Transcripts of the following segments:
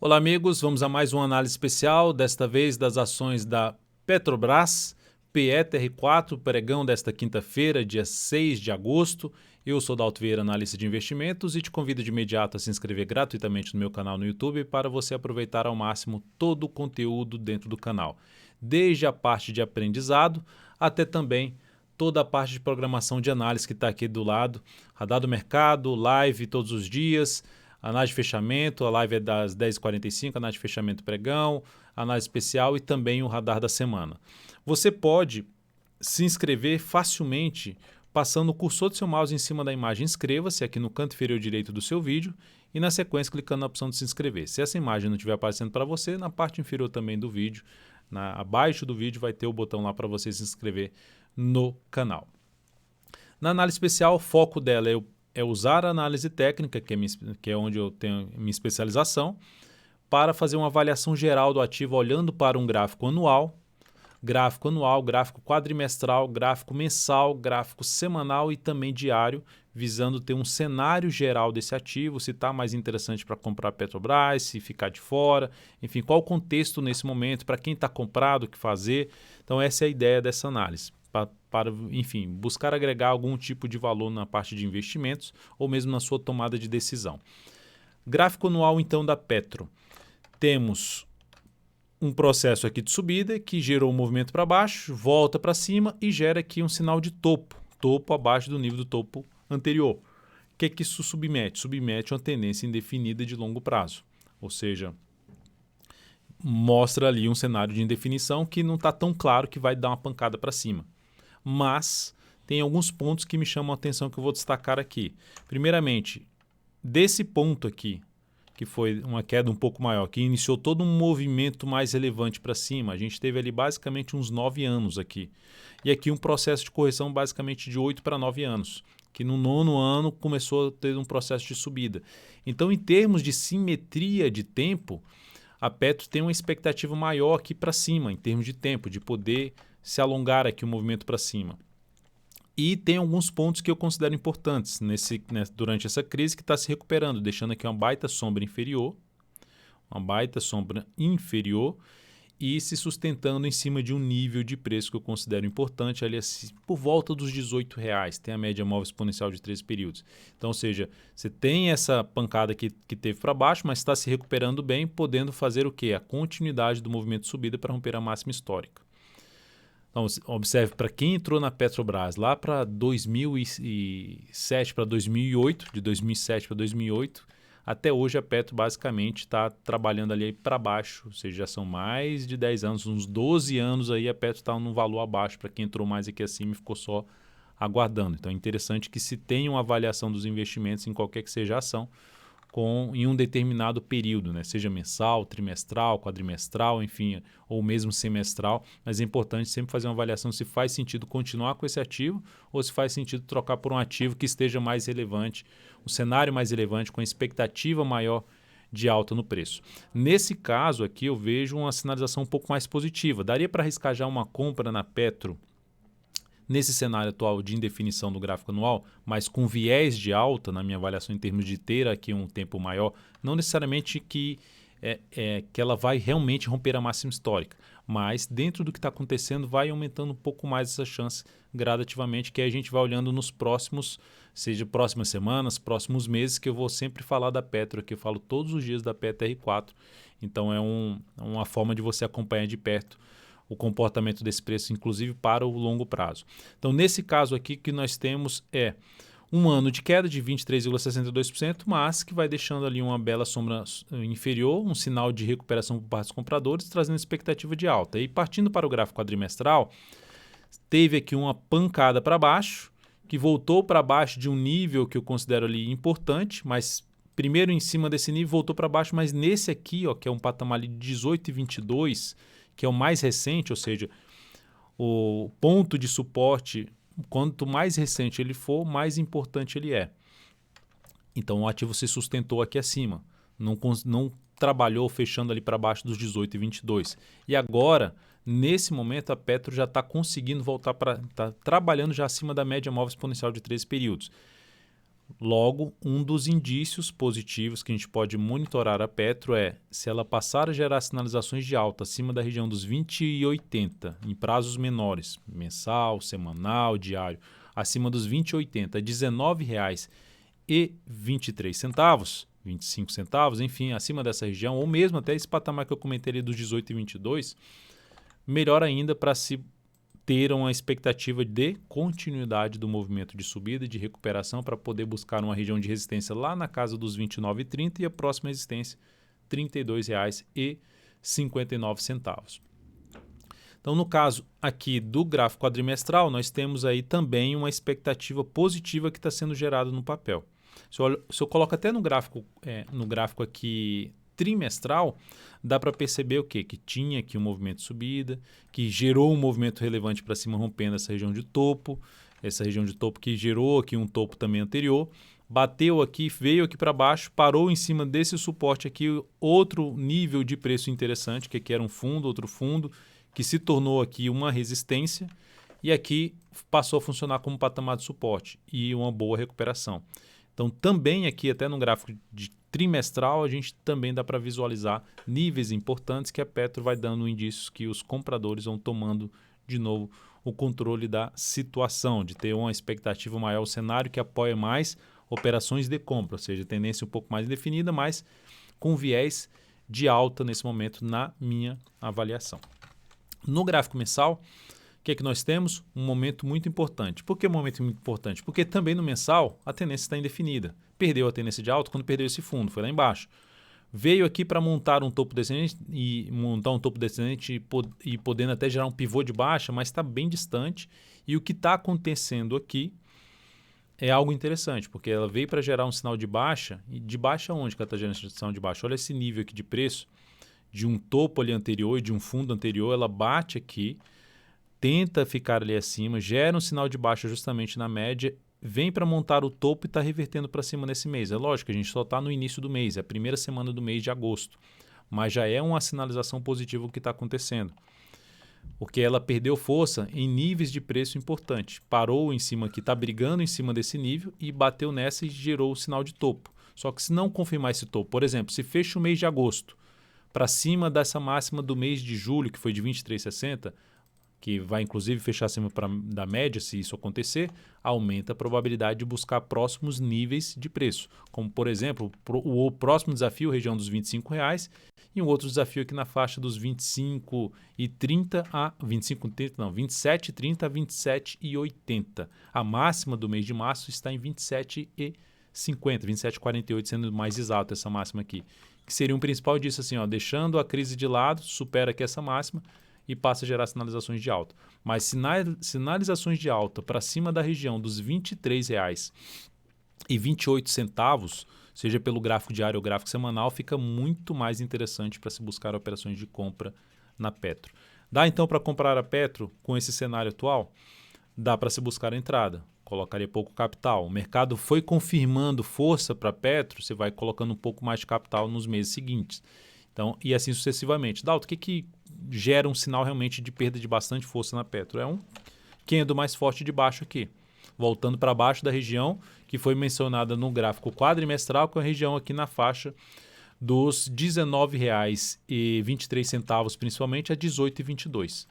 Olá, amigos. Vamos a mais uma análise especial, desta vez das ações da Petrobras, PETR4, pregão desta quinta-feira, dia 6 de agosto. Eu sou Dalto Vieira, analista de investimentos, e te convido de imediato a se inscrever gratuitamente no meu canal no YouTube para você aproveitar ao máximo todo o conteúdo dentro do canal, desde a parte de aprendizado até também toda a parte de programação de análise que está aqui do lado, radar do mercado, live todos os dias, análise de fechamento, a live é das 10h45, análise de fechamento pregão, análise especial e também o radar da semana. Você pode se inscrever facilmente passando o cursor do seu mouse em cima da imagem inscreva-se aqui no canto inferior direito do seu vídeo e na sequência clicando na opção de se inscrever. Se essa imagem não estiver aparecendo para você, na parte inferior também do vídeo, abaixo do vídeo vai ter o botão lá para você se inscrever no canal. Na análise especial, o foco dela é usar a análise técnica, que é onde eu tenho minha especialização, para fazer uma avaliação geral do ativo olhando para um gráfico anual, gráfico quadrimestral, gráfico mensal, gráfico semanal e também diário, visando ter um cenário geral desse ativo, se está mais interessante para comprar Petrobras, se ficar de fora, enfim, qual o contexto nesse momento, para quem está comprado, o que fazer. Então essa é a ideia dessa análise. Para, enfim, buscar agregar algum tipo de valor na parte de investimentos ou mesmo na sua tomada de decisão. Gráfico anual, então, da Petro. Temos um processo aqui de subida que gerou um movimento para baixo, volta para cima e gera aqui um sinal de topo abaixo do nível do topo anterior. O que isso submete? Submete uma tendência indefinida de longo prazo, ou seja, mostra ali um cenário de indefinição que não está tão claro que vai dar uma pancada para cima. Mas tem alguns pontos que me chamam a atenção que eu vou destacar aqui. Primeiramente, desse ponto aqui, que foi uma queda um pouco maior, que iniciou todo um movimento mais relevante para cima, a gente teve ali basicamente uns 9 anos aqui. E aqui um processo de correção basicamente de 8 para 9 anos, que no 9º ano começou a ter um processo de subida. Então, em termos de simetria de tempo, a Petro tem uma expectativa maior aqui para cima, em termos de tempo, de poder se alongar aqui o movimento para cima. E tem alguns pontos que eu considero importantes durante essa crise que está se recuperando, deixando aqui uma baita sombra inferior e se sustentando em cima de um nível de preço que eu considero importante, ali por volta dos R$18, tem a média móvel exponencial de 13 períodos. Então, ou seja, você tem essa pancada que teve para baixo, mas está se recuperando bem, podendo fazer o quê? A continuidade do movimento de subida para romper a máxima histórica. Então, observe, para quem entrou na Petrobras lá para 2007 para 2008, de 2007 para 2008, até hoje a Petro basicamente está trabalhando ali para baixo, ou seja, já são mais de 10 anos, uns 12 anos aí a Petro está num valor abaixo para quem entrou mais aqui acima e ficou só aguardando. Então é interessante que se tenha uma avaliação dos investimentos em qualquer que seja a ação, em um determinado período, né? Seja mensal, trimestral, quadrimestral, enfim, ou mesmo semestral, mas é importante sempre fazer uma avaliação se faz sentido continuar com esse ativo ou se faz sentido trocar por um ativo que esteja mais relevante, um cenário mais relevante, com expectativa maior de alta no preço. Nesse caso aqui eu vejo uma sinalização um pouco mais positiva. Daria para arriscar já uma compra na Petro nesse cenário atual de indefinição do gráfico anual, mas com viés de alta, na minha avaliação em termos de ter aqui um tempo maior, não necessariamente que ela vai realmente romper a máxima histórica, mas dentro do que está acontecendo vai aumentando um pouco mais essa chance gradativamente, que a gente vai olhando nos próximos, seja próximas semanas, próximos meses, que eu vou sempre falar da Petro, que eu falo todos os dias da PETR4, então é uma forma de você acompanhar de perto o comportamento desse preço, inclusive para o longo prazo. Então, nesse caso aqui, que nós temos um ano de queda de 23,62%, mas que vai deixando ali uma bela sombra inferior, um sinal de recuperação por parte dos compradores, trazendo expectativa de alta. E partindo para o gráfico quadrimestral, teve aqui uma pancada para baixo, que voltou para baixo de um nível que eu considero ali importante, mas primeiro em cima desse nível voltou para baixo, mas nesse aqui, que é um patamar ali de 18,22, que é o mais recente, ou seja, o ponto de suporte, quanto mais recente ele for, mais importante ele é. Então o ativo se sustentou aqui acima, não trabalhou fechando ali para baixo dos 18,22. E agora, nesse momento, a Petro já está conseguindo voltar está trabalhando já acima da média móvel exponencial de 13 períodos. Logo, um dos indícios positivos que a gente pode monitorar a Petro é se ela passar a gerar sinalizações de alta acima da região dos 20,80 em prazos menores, mensal, semanal, diário, acima dos 20,80 a R$ 19,23, 25 centavos, enfim, acima dessa região, ou mesmo até esse patamar que eu comentei ali dos 18,22, melhor ainda para se ter uma expectativa de continuidade do movimento de subida e de recuperação para poder buscar uma região de resistência lá na casa dos R$ 29,30 e a próxima resistência R$ 32,59. Então, no caso aqui do gráfico quadrimestral, nós temos aí também uma expectativa positiva que está sendo gerada no papel. Se eu coloco até no gráfico aqui trimestral, dá para perceber o quê? Que tinha aqui um movimento de subida, que gerou um movimento relevante para cima, rompendo essa região de topo que gerou aqui um topo também anterior, bateu aqui, veio aqui para baixo, parou em cima desse suporte aqui, outro nível de preço interessante, que aqui era um fundo, outro fundo, que se tornou aqui uma resistência e aqui passou a funcionar como patamar de suporte e uma boa recuperação. Então, também aqui, até no gráfico de trimestral, a gente também dá para visualizar níveis importantes que a Petro vai dando indícios que os compradores vão tomando de novo o controle da situação, de ter uma expectativa maior, o cenário que apoia mais operações de compra, ou seja, tendência um pouco mais definida, mas com viés de alta nesse momento na minha avaliação. No gráfico mensal, o que é que nós temos? Um momento muito importante. Por que um momento muito importante? Porque também no mensal a tendência está indefinida. Perdeu a tendência de alta quando perdeu esse fundo, foi lá embaixo. Veio aqui para montar um topo descendente e podendo até gerar um pivô de baixa, mas está bem distante. E o que está acontecendo aqui é algo interessante, porque ela veio para gerar um sinal de baixa. E de baixa onde que ela está gerando esse sinal de baixa? Olha esse nível aqui de preço de um topo ali anterior e de um fundo anterior, ela bate aqui, tenta ficar ali acima, gera um sinal de baixa justamente na média, vem para montar o topo e está revertendo para cima nesse mês. É lógico, a gente só está no início do mês, é a primeira semana do mês de agosto, mas já é uma sinalização positiva o que está acontecendo, porque ela perdeu força em níveis de preço importante, parou em cima aqui, está brigando em cima desse nível e bateu nessa e gerou o sinal de topo. Só que se não confirmar esse topo, por exemplo, se fecha o mês de agosto para cima dessa máxima do mês de julho, que foi de 23,60, que vai inclusive fechar acima da média, se isso acontecer, aumenta a probabilidade de buscar próximos níveis de preço, como por exemplo, o próximo desafio, região dos R$ 25,00, e um outro desafio aqui na faixa dos 27,30 a 27,80. A máxima do mês de março está em 27,50, 27,48 sendo mais exato essa máxima aqui, que seria um principal disso assim, ó, deixando a crise de lado, supera aqui essa máxima e passa a gerar sinalizações de alta. Mas sinalizações de alta para cima da região dos R$ 23,28, seja pelo gráfico diário ou gráfico semanal, fica muito mais interessante para se buscar operações de compra na Petro. Dá então para comprar a Petro com esse cenário atual? Dá para se buscar a entrada. Colocaria pouco capital. O mercado foi confirmando força para a Petro, você vai colocando um pouco mais de capital nos meses seguintes. Então, e assim sucessivamente. Dalton, o que gera um sinal realmente de perda de bastante força na Petro? É um candle mais forte de baixo aqui, voltando para baixo da região que foi mencionada no gráfico quadrimestral, com a região aqui na faixa dos R$ 19,23, principalmente a R$ 18,22.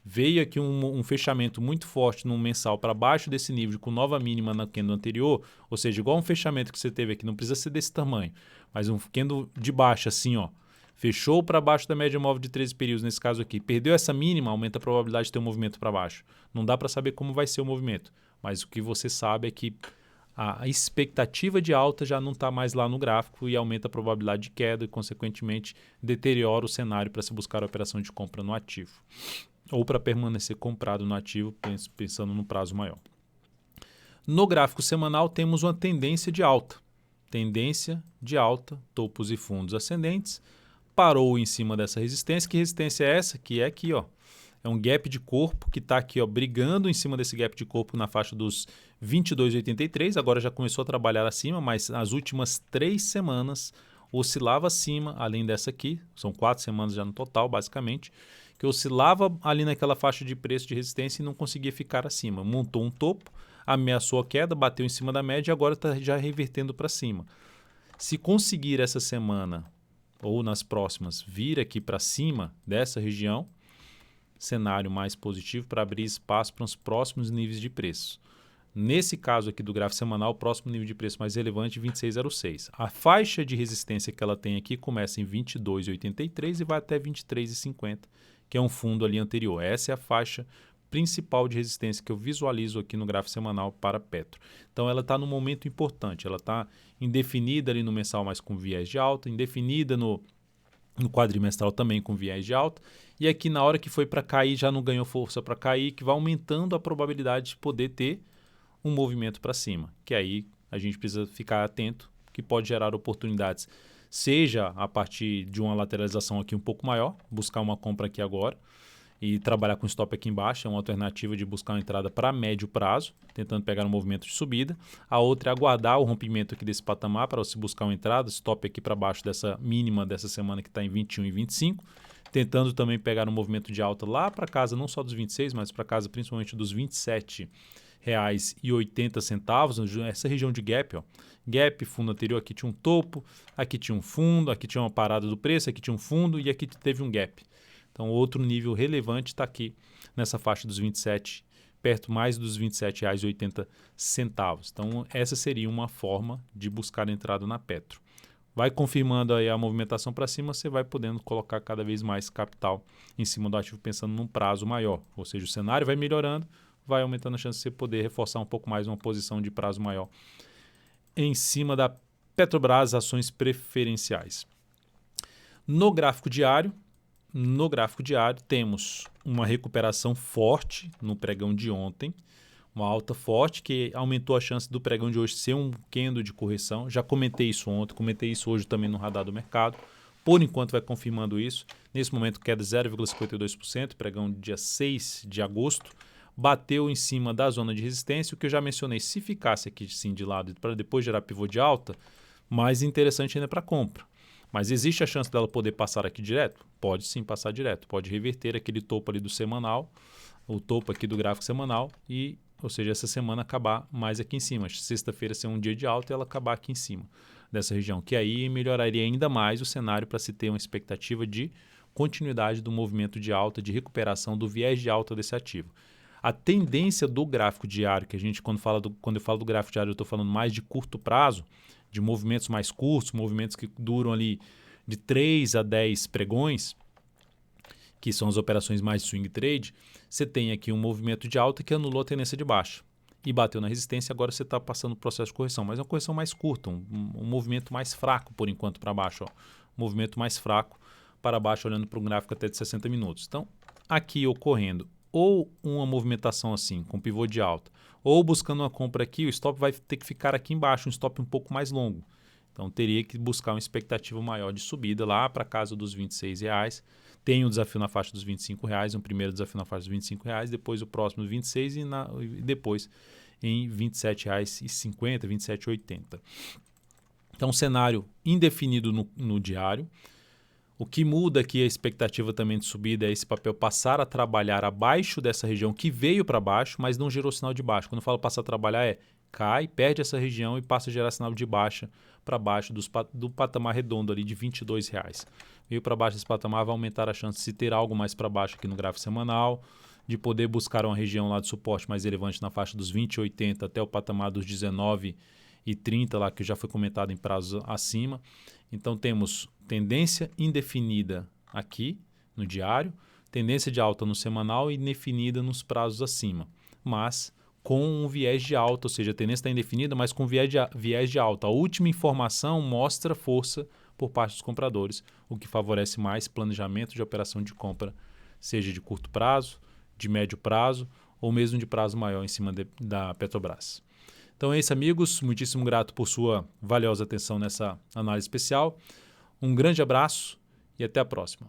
Veio aqui um fechamento muito forte no mensal para baixo desse nível, com nova mínima na candle anterior, ou seja, igual um fechamento que você teve aqui, não precisa ser desse tamanho, mas um candle de baixo assim, ó, fechou para baixo da média móvel de 13 períodos, nesse caso aqui, perdeu essa mínima, aumenta a probabilidade de ter um movimento para baixo. Não dá para saber como vai ser o movimento, mas o que você sabe é que a expectativa de alta já não está mais lá no gráfico e aumenta a probabilidade de queda e, consequentemente, deteriora o cenário para se buscar a operação de compra no ativo ou para permanecer comprado no ativo, pensando no prazo maior. No gráfico semanal temos uma tendência de alta, topos e fundos ascendentes, parou em cima dessa resistência. Que resistência é essa? Que é aqui, ó. É um gap de corpo que está aqui, ó, brigando em cima desse gap de corpo na faixa dos 22,83. Agora já começou a trabalhar acima, mas as últimas 3 semanas oscilava acima, além dessa aqui. São 4 semanas já no total, basicamente, que oscilava ali naquela faixa de preço de resistência e não conseguia ficar acima. Montou um topo, ameaçou a queda, bateu em cima da média e agora está já revertendo para cima. Se conseguir essa semana ou nas próximas vir aqui para cima dessa região, cenário mais positivo para abrir espaço para os próximos níveis de preço. Nesse caso aqui do gráfico semanal, o próximo nível de preço mais relevante é 26,06. A faixa de resistência que ela tem aqui começa em 22,83 e vai até 23,50, que é um fundo ali anterior. Essa é a faixa principal de resistência que eu visualizo aqui no gráfico semanal para Petro. Então ela está num momento importante, ela está indefinida ali no mensal, mas com viés de alta, indefinida no quadrimestral também com viés de alta, e aqui na hora que foi para cair já não ganhou força para cair, que vai aumentando a probabilidade de poder ter um movimento para cima, que aí a gente precisa ficar atento, que pode gerar oportunidades, seja a partir de uma lateralização aqui um pouco maior, buscar uma compra aqui agora e trabalhar com stop aqui embaixo, é uma alternativa de buscar uma entrada para médio prazo, tentando pegar um movimento de subida. A outra é aguardar o rompimento aqui desse patamar para você buscar uma entrada, stop aqui para baixo dessa mínima dessa semana que está em 21 e 25, tentando também pegar um movimento de alta lá para casa, não só dos 26, mas para casa principalmente dos R$27,80, essa região de gap, ó. Gap, fundo anterior, aqui tinha um topo, aqui tinha um fundo, aqui tinha uma parada do preço, aqui tinha um fundo e aqui teve um gap. Então, outro nível relevante está aqui nessa faixa dos 27, perto mais dos R$27,80. Então, essa seria uma forma de buscar entrada na Petro. Vai confirmando aí a movimentação para cima, você vai podendo colocar cada vez mais capital em cima do ativo pensando num prazo maior. Ou seja, o cenário vai melhorando, vai aumentando a chance de você poder reforçar um pouco mais uma posição de prazo maior em cima da Petrobras, ações preferenciais. No gráfico diário, temos uma recuperação forte no pregão de ontem, uma alta forte que aumentou a chance do pregão de hoje ser um candle de correção. Já comentei isso ontem, comentei isso hoje também no radar do mercado. Por enquanto vai confirmando isso. Nesse momento queda 0,52%, pregão dia 6 de agosto. Bateu em cima da zona de resistência, o que eu já mencionei, se ficasse aqui sim de lado para depois gerar pivô de alta, mais interessante ainda para compra. Mas existe a chance dela poder passar aqui direto? Pode sim passar direto. Pode reverter aquele topo ali do semanal, o topo aqui do gráfico semanal, e, ou seja, essa semana acabar mais aqui em cima. Sexta-feira ser um dia de alta e ela acabar aqui em cima dessa região, que aí melhoraria ainda mais o cenário para se ter uma expectativa de continuidade do movimento de alta, de recuperação do viés de alta desse ativo. A tendência do gráfico diário, que a gente, quando eu falo do gráfico diário, eu estou falando mais de curto prazo, de movimentos mais curtos, movimentos que duram ali de 3 a 10 pregões, que são as operações mais swing trade, você tem aqui um movimento de alta que anulou a tendência de baixa e bateu na resistência, agora você está passando o processo de correção, mas é uma correção mais curta, um movimento mais fraco por enquanto para baixo, ó. Um movimento mais fraco para baixo olhando para um gráfico até de 60 minutos. Então, aqui ocorrendo ou uma movimentação assim, com pivô de alta, ou buscando uma compra aqui, o stop vai ter que ficar aqui embaixo, um stop um pouco mais longo. Então, teria que buscar uma expectativa maior de subida lá para casa dos R$26. Tem um desafio na faixa dos R$25, um primeiro desafio na faixa dos R$25, depois o próximo 26 e depois em R$27,50, R$27,80. Então, cenário indefinido no diário. O que muda aqui a expectativa também de subida é esse papel passar a trabalhar abaixo dessa região que veio para baixo, mas não gerou sinal de baixa. Quando eu falo passar a trabalhar cai, perde essa região e passa a gerar sinal de baixa para baixo do patamar redondo ali de R$22. Veio para baixo desse patamar, vai aumentar a chance de se ter algo mais para baixo aqui no gráfico semanal, de poder buscar uma região lá de suporte mais relevante na faixa dos 20,80 até o patamar dos 19,30 lá que já foi comentado em prazo acima. Então temos tendência indefinida aqui no diário, tendência de alta no semanal e indefinida nos prazos acima, mas com um viés de alta, ou seja, a tendência está indefinida, mas com viés de alta. A última informação mostra força por parte dos compradores, o que favorece mais planejamento de operação de compra, seja de curto prazo, de médio prazo ou mesmo de prazo maior em cima da Petrobras. Então é isso, amigos. Muitíssimo grato por sua valiosa atenção nessa análise especial. Um grande abraço e até a próxima.